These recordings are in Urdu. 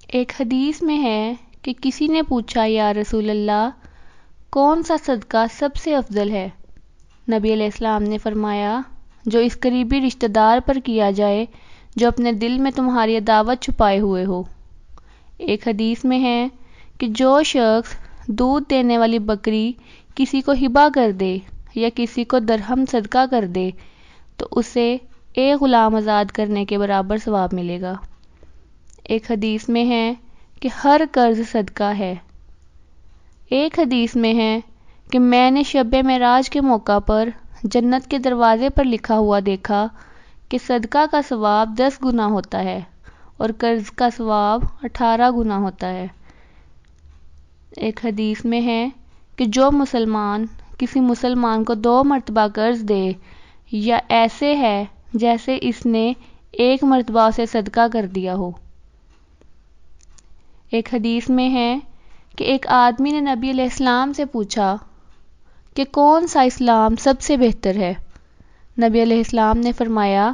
ایک حدیث میں ہے کہ کسی نے پوچھا یا رسول اللہ کون سا صدقہ سب سے افضل ہے؟ نبی علیہ السلام نے فرمایا جو اس قریبی رشتہ دار پر کیا جائے جو اپنے دل میں تمہاری عداوت چھپائے ہوئے ہو۔ ایک حدیث میں ہے کہ جو شخص دودھ دینے والی بکری کسی کو ہبہ کر دے یا کسی کو درہم صدقہ کر دے تو اسے ایک غلام آزاد کرنے کے برابر ثواب ملے گا۔ ایک حدیث میں ہے کہ ہر قرض صدقہ ہے۔ ایک حدیث میں ہے کہ میں نے شب معراج کے موقع پر جنت کے دروازے پر لکھا ہوا دیکھا کہ صدقہ کا ثواب 10 گنا ہوتا ہے اور قرض کا ثواب 18 گنا ہوتا ہے۔ ایک حدیث میں ہے کہ جو مسلمان کسی مسلمان کو 2 مرتبہ قرض دے یا ایسے ہے جیسے اس نے 1 مرتبہ اسے صدقہ کر دیا ہو۔ ایک حدیث میں ہے کہ ایک آدمی نے نبی علیہ السلام سے پوچھا کہ کون سا اسلام سب سے بہتر ہے؟ نبی علیہ السلام نے فرمایا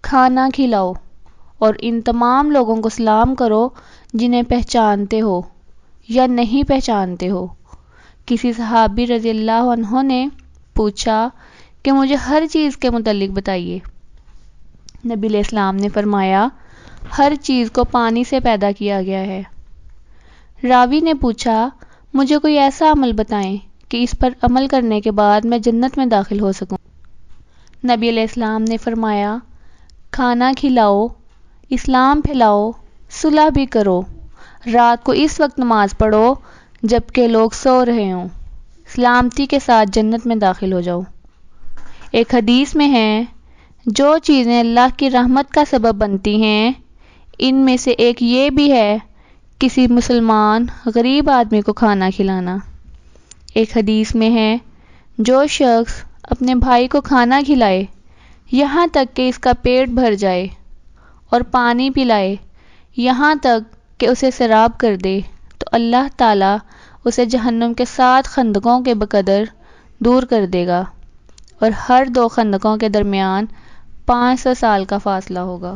کھانا کھلاؤ اور ان تمام لوگوں کو سلام کرو جنہیں پہچانتے ہو یا نہیں پہچانتے ہو۔ کسی صحابی رضی اللہ عنہ نے پوچھا کہ مجھے ہر چیز کے متعلق بتائیے۔ نبی علیہ السلام نے فرمایا ہر چیز کو پانی سے پیدا کیا گیا ہے۔ راوی نے پوچھا مجھے کوئی ایسا عمل بتائیں کہ اس پر عمل کرنے کے بعد میں جنت میں داخل ہو سکوں۔ نبی علیہ السلام نے فرمایا کھانا کھلاؤ، اسلام پھیلاؤ، صلح بھی کرو، رات کو اس وقت نماز پڑھو جبکہ لوگ سو رہے ہوں، سلامتی کے ساتھ جنت میں داخل ہو جاؤ۔ ایک حدیث میں ہے جو چیزیں اللہ کی رحمت کا سبب بنتی ہیں ان میں سے ایک یہ بھی ہے کسی مسلمان غریب آدمی کو کھانا کھلانا۔ ایک حدیث میں ہے جو شخص اپنے بھائی کو کھانا کھلائے یہاں تک کہ اس کا پیٹ بھر جائے اور پانی پلائے یہاں تک کہ اسے سیراب کر دے تو اللہ تعالیٰ اسے جہنم کے 7 خندقوں کے بقدر دور کر دے گا اور ہر 2 خندقوں کے درمیان 500 سال کا فاصلہ ہوگا۔